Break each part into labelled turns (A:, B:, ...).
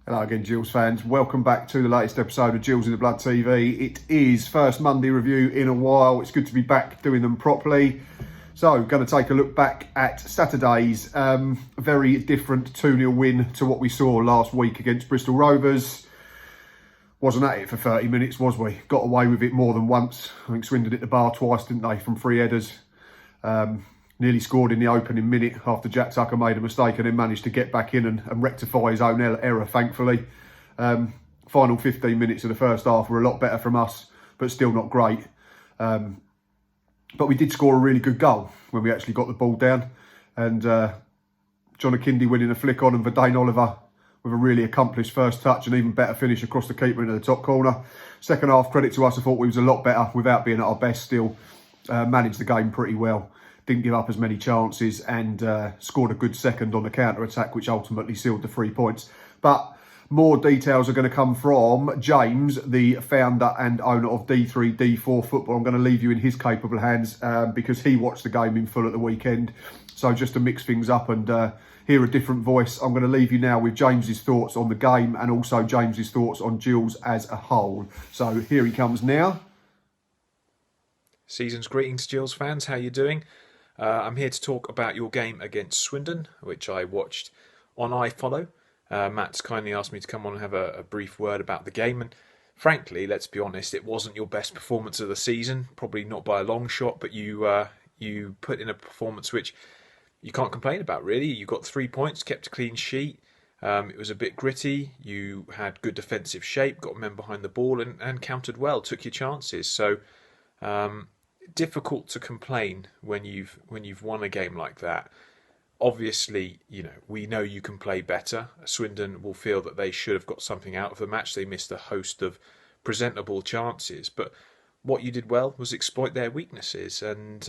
A: Hello again, Gills fans. Welcome back to the latest episode of Gills in the Blood TV. It is first Monday review in a while. It's good to be back doing them properly. So, going to take a look back at Saturday's very different 2-0 win to what we saw last week against Bristol Rovers. Wasn't at it for 30 minutes, was we? Got away with it more than once. I think Swindon hit the bar twice, didn't they, from free headers. Nearly scored in the opening minute after Jack Tucker made a mistake and then managed to get back in and rectify his own error, thankfully. Final 15 minutes of the first half were a lot better from us, but still not great. But we did score a really good goal when we actually got the ball down. And John Akindi winning a flick on and Verdane Oliver with a really accomplished first touch and even better finish across the keeper into the top corner. Second half, credit to us, I thought we was a lot better without being at our best still. Managed the game pretty well. Didn't give up as many chances and scored a good second on the counter-attack, which ultimately sealed the 3 points. But more details are going to come from James, the founder and owner of D3D4 Football. I'm going to leave you in his capable hands because he watched the game in full at the weekend. So just to mix things up and hear a different voice, I'm going to leave you now with James's thoughts on the game and also James's thoughts on Gills as a whole. So here he comes now.
B: Season's greetings, Gills fans. How you doing? I'm here to talk about your game against Swindon, which I watched on iFollow. Matt's kindly asked me to come on and have a brief word about the game. And frankly, let's be honest, it wasn't your best performance of the season. Probably not by a long shot, but you put in a performance which you can't complain about, really. You got 3 points, kept a clean sheet. It was a bit gritty. You had good defensive shape, got men behind the ball and countered well, took your chances. So difficult to complain when you've won a game like that. Obviously, we know you can play better. Swindon will feel that they should have got something out of the match. They missed a host of presentable chances, but what you did well was exploit their weaknesses. And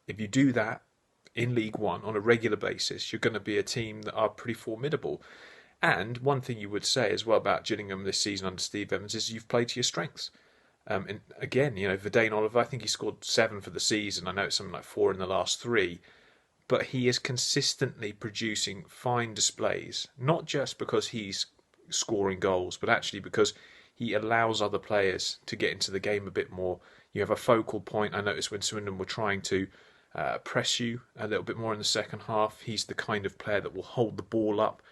B: if you do that in League One on a regular basis, you're going to be a team that are pretty formidable. And one thing you would say as well about Gillingham this season under Steve Evans is you've played to your strengths. And again, Verdane Oliver, I think he scored 7 for the season. I know it's something like 4 in the last 3. But he is consistently producing fine displays, not just because he's scoring goals, but actually because he allows other players to get into the game a bit more. You have a focal point. I noticed when Swindon were trying to press you a little bit more in the second half, he's the kind of player that will hold the ball up.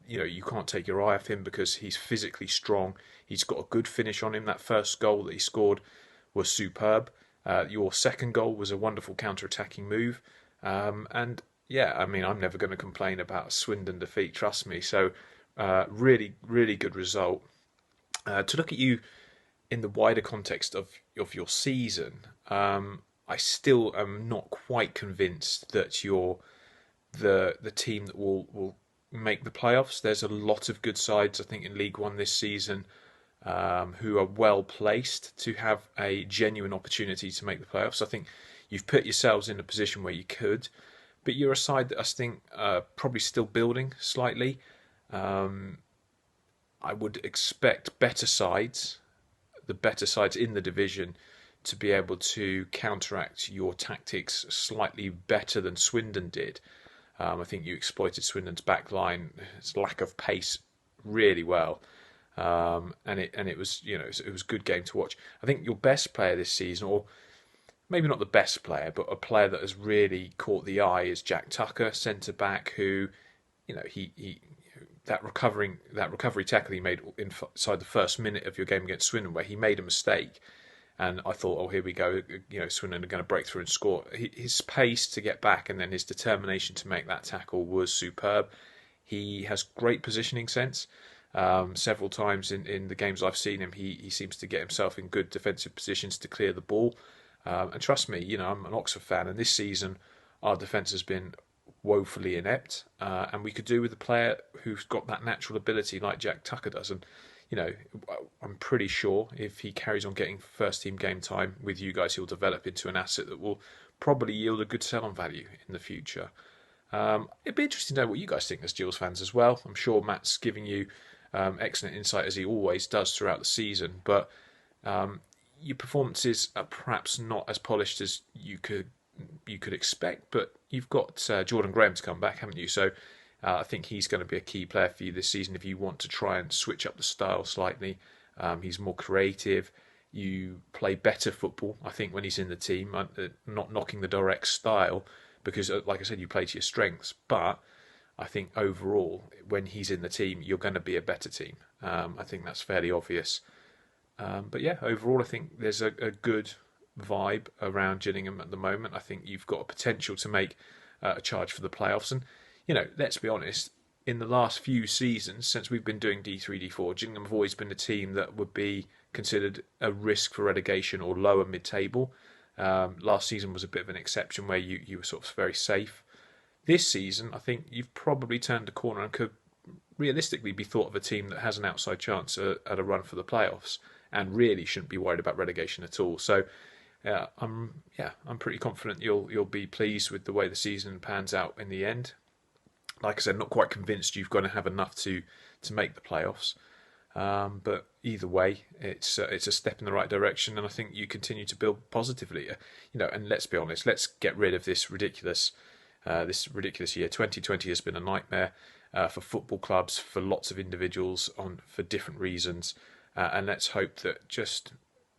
B: You can't take your eye off him because he's physically strong. He's got a good finish on him. That first goal that he scored was superb. Your second goal was a wonderful counter-attacking move. I'm never going to complain about a Swindon defeat, trust me. So, really, really good result. To look at you in the wider context of your season, I still am not quite convinced that you're the team that will make the playoffs. There's a lot of good sides, I think, in League One this season who are well placed to have a genuine opportunity to make the playoffs. I think you've put yourselves in a position where you could, but you're a side that I think probably still building slightly. I would expect better sides, the better sides in the division, to be able to counteract your tactics slightly better than Swindon did. I think you exploited Swindon's back line, its lack of pace, really well, and it was it was a good game to watch. I think your best player this season, or maybe not the best player, but a player that has really caught the eye, is Jack Tucker, centre back, who he that recovery tackle he made inside the first minute of your game against Swindon, where he made a mistake. And I thought, oh, here we go. Swindon are going to break through and score. His pace to get back and then his determination to make that tackle was superb. He has great positioning sense. Several times in the games I've seen him, he seems to get himself in good defensive positions to clear the ball. And trust me, I'm an Oxford fan, and this season our defence has been woefully inept. And we could do with a player who's got that natural ability like Jack Tucker does. And I'm pretty sure if he carries on getting first team game time with you guys, he'll develop into an asset that will probably yield a good sell-on value in the future. It'd be interesting to know what you guys think as Gills fans as well. I'm sure Matt's giving you excellent insight as he always does throughout the season, but your performances are perhaps not as polished as you could expect. But you've got Jordan Graham to come back, haven't you? So I think he's going to be a key player for you this season if you want to try and switch up the style slightly. He's more creative. You play better football, I think, when he's in the team. Not knocking the direct style, because, like I said, you play to your strengths. But I think overall, when he's in the team, you're going to be a better team. I think that's fairly obvious. But yeah, overall, I think there's a good vibe around Gillingham at the moment. I think you've got a potential to make a charge for the playoffs. And, let's be honest, in the last few seasons, since we've been doing D3D4, Gillingham have always been a team that would be considered a risk for relegation or lower mid-table. Last season was a bit of an exception where you were sort of very safe. This season, I think you've probably turned a corner and could realistically be thought of a team that has an outside chance at a run for the playoffs and really shouldn't be worried about relegation at all. So, I'm pretty confident you'll be pleased with the way the season pans out in the end. Like I said, not quite convinced you've got to have enough to make the playoffs. But either way, it's a step in the right direction, and I think you continue to build positively. And let's be honest, let's get rid of this ridiculous year. 2020 has been a nightmare for football clubs, for lots of individuals, for different reasons. And let's hope that just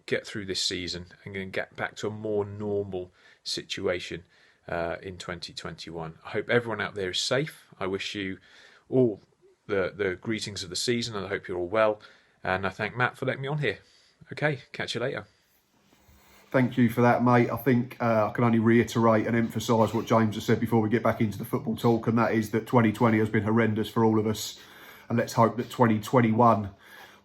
B: get through this season and then get back to a more normal situation in 2021. I hope everyone out there is safe. I wish you all the greetings of the season, and I hope you're all well. And I thank Matt for letting me on here. Okay, catch you later.
A: Thank you for that, mate. I think I can only reiterate and emphasise what James has said before we get back into the football talk, and that is that 2020 has been horrendous for all of us. And let's hope that 2021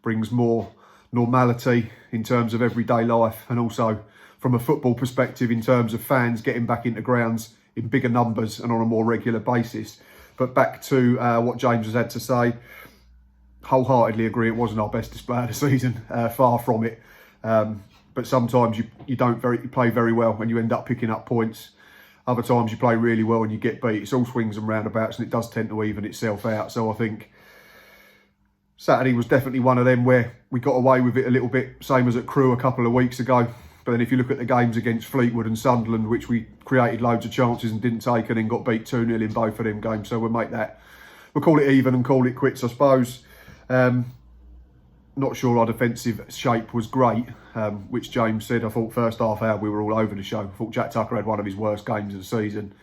A: brings more normality in terms of everyday life, and also from a football perspective in terms of fans getting back into grounds in bigger numbers and on a more regular basis. But back to what James has had to say, wholeheartedly agree it wasn't our best display of the season, far from it. But sometimes you play very well and you end up picking up points. Other times you play really well and you get beat. It's all swings and roundabouts, and it does tend to even itself out. So I think Saturday was definitely one of them where we got away with it a little bit, same as at Crewe a couple of weeks ago. But then if you look at the games against Fleetwood and Sunderland, which we created loads of chances and didn't take, and then got beat 2-0 in both of them games. So we'll call it even and call it quits, I suppose. Not sure our defensive shape was great, which James said. I thought first half hour we were all over the show. I thought Jack Tucker had one of his worst games of the season.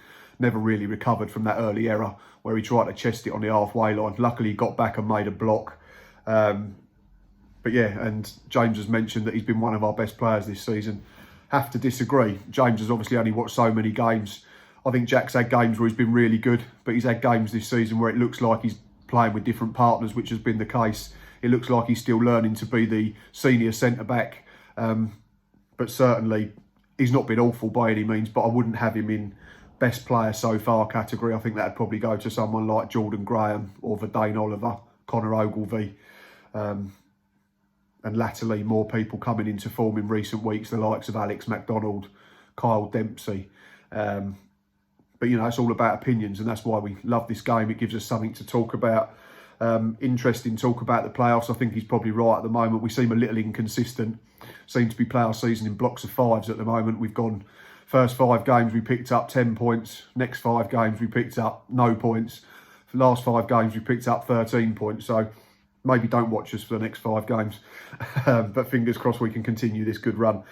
A: Never really recovered from that early error where he tried to chest it on the halfway line. Luckily he got back and made a block. But yeah, and James has mentioned that he's been one of our best players this season. Have to disagree. James has obviously only watched so many games. I think Jack's had games where he's been really good, but he's had games this season where it looks like he's playing with different partners, which has been the case. It looks like he's still learning to be the senior centre-back. But certainly, he's not been awful by any means, but I wouldn't have him in best player so far category. I think that'd probably go to someone like Jordan Graham or Verdane Oliver, Connor Ogilvie. And latterly, more people coming into form in recent weeks, the likes of Alex MacDonald, Kyle Dempsey. But, it's all about opinions, and that's why we love this game. It gives us something to talk about. Interesting talk about the playoffs. I think he's probably right at the moment. We seem a little inconsistent. Seem to be play our season in blocks of fives at the moment. We've gone first 5 games, we picked up 10 points. Next 5 games, we picked up no points. For the last 5 games, we picked up 13 points. So maybe don't watch us for the next 5 games. But fingers crossed we can continue this good run.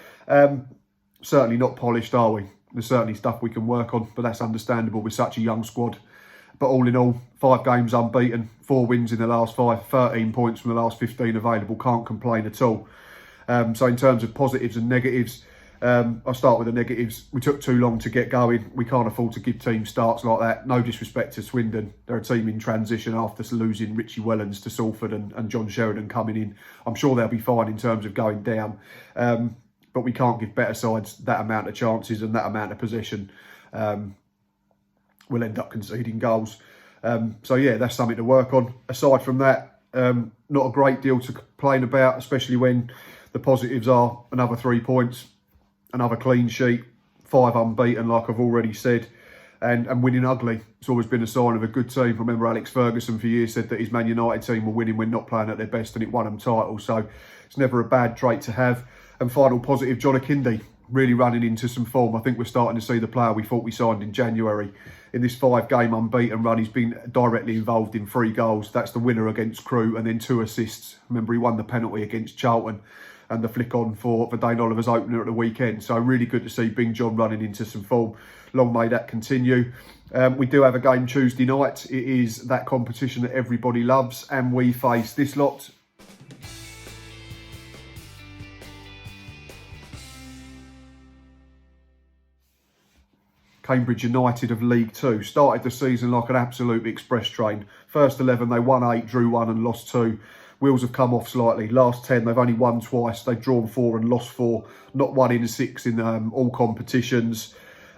A: Certainly not polished, are we? There's certainly stuff we can work on, but that's understandable with such a young squad. But all in all, 5 games unbeaten, 4 wins in the last 5, 13 points from the last 15 available. Can't complain at all. So in terms of positives and negatives, I'll start with the negatives. We took too long to get going. We can't afford to give teams starts like that. No disrespect to Swindon. They're a team in transition after losing Richie Wellens to Salford and John Sheridan coming in. I'm sure they'll be fine in terms of going down. But we can't give better sides that amount of chances and that amount of possession. We'll end up conceding goals. So yeah, that's something to work on. Aside from that, not a great deal to complain about, especially when the positives are another 3 points, another clean sheet, 5 unbeaten, like I've already said, and winning ugly. It's always been a sign of a good team. I remember Alex Ferguson for years said that his Man United team were winning when not playing at their best, and it won them titles. So it's never a bad trait to have. And final positive, John Akindi. really running into some form. I think we're starting to see the player we thought we signed in January. In this 5-game unbeaten run, he's been directly involved in 3 goals. That's the winner against Crewe and then 2 assists. Remember, he won the penalty against Charlton and the flick on for Dane Oliver's opener at the weekend. So really good to see Bing John running into some form. Long may that continue. We do have a game Tuesday night. It is that competition that everybody loves, and we face this lot. Cambridge United of League Two. Started the season like an absolute express train. First 11, they won 8, drew 1 and lost 2. Wheels have come off slightly. Last 10, they've only won twice. They've drawn 4 and lost 4. Not 1 in 6 in all competitions.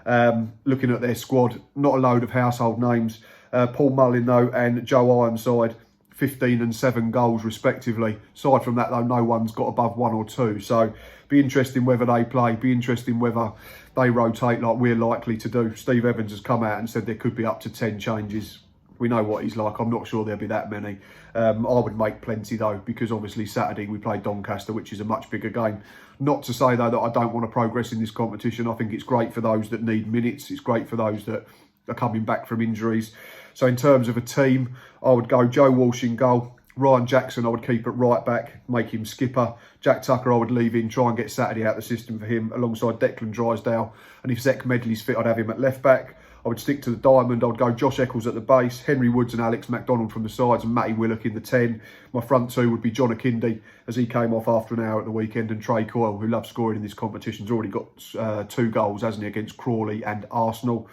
A: Looking at their squad, not a load of household names. Paul Mullin, though, and Joe Ironside, 15 and 7 goals respectively. Aside from that, though, no one's got above 1 or 2. So be interesting whether they play. Be interesting whether they rotate like we're likely to do. Steve Evans has come out and said there could be up to 10 changes. We know what he's like. I'm not sure there'll be that many. I would make plenty, though, because obviously Saturday we play Doncaster, which is a much bigger game. Not to say, though, that I don't want to progress in this competition. I think it's great for those that need minutes. It's great for those that are coming back from injuries. So in terms of a team, I would go Joe Walsh in goal. Ryan Jackson, I would keep at right back, make him skipper. Jack Tucker, I would leave in, try and get Saturday out of the system for him, alongside Declan Drysdale. And if Zach Medley's fit, I'd have him at left back. I would stick to the diamond. I would go Josh Eccles at the base, Henry Woods and Alex MacDonald from the sides, and Matty Willock in the 10. My front 2 would be John Akindi, as he came off after an hour at the weekend, and Trey Coyle, who loves scoring in this competition. He's already got 2 goals, hasn't he, against Crawley and Arsenal.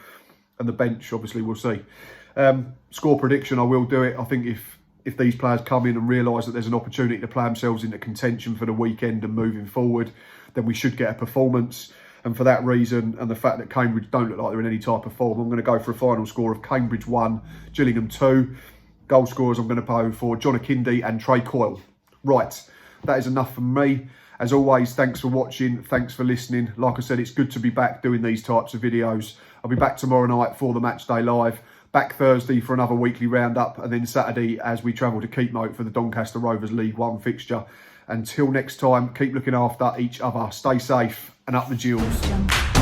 A: And the bench, obviously, we'll see. Score prediction, I will do it. I think if these players come in and realise that there's an opportunity to play themselves into contention for the weekend and moving forward, then we should get a performance. And for that reason, and the fact that Cambridge don't look like they're in any type of form, I'm going to go for a final score of Cambridge 1, Gillingham 2. Goal scorers, I'm going to go for John Akindi and Trey Coyle. Right, that is enough from me. As always, thanks for watching. Thanks for listening. Like I said, it's good to be back doing these types of videos. I'll be back tomorrow night for the Match Day Live. Back Thursday for another weekly roundup, and then Saturday as we travel to Keepmoat for the Doncaster Rovers League 1 fixture. Until next time, keep looking after each other. Stay safe and up the Gills.